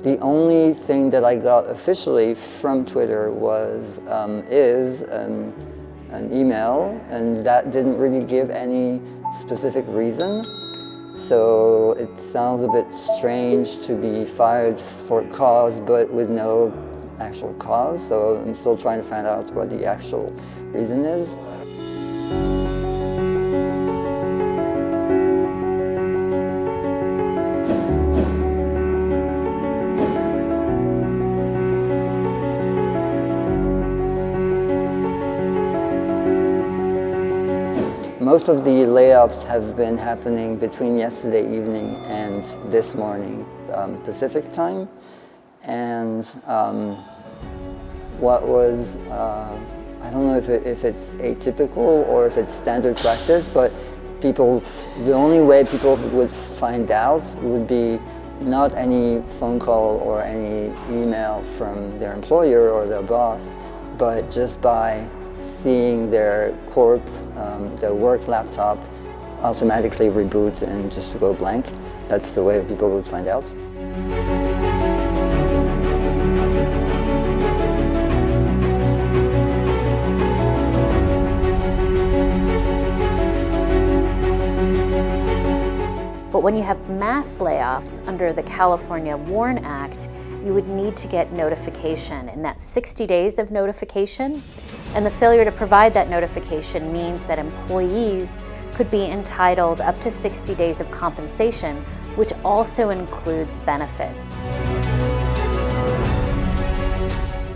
The only thing that I got officially from Twitter is an email, and that didn't really give any specific reason. So it sounds a bit strange to be fired for cause, but with no actual cause. So I'm still trying to find out what the actual reason is. Most of the layoffs have been happening between yesterday evening and this morning, Pacific time. And what was, I don't know if it's atypical or if it's standard practice, but the only way people would find out would be not any phone call or any email from their employer or their boss, but just by seeing their work laptop automatically reboots and just go blank. That's the way people would find out. But when you have mass layoffs under the California WARN Act, you would need to get notification, and that's 60 days of notification. And the failure to provide that notification means that employees could be entitled up to 60 days of compensation, which also includes benefits.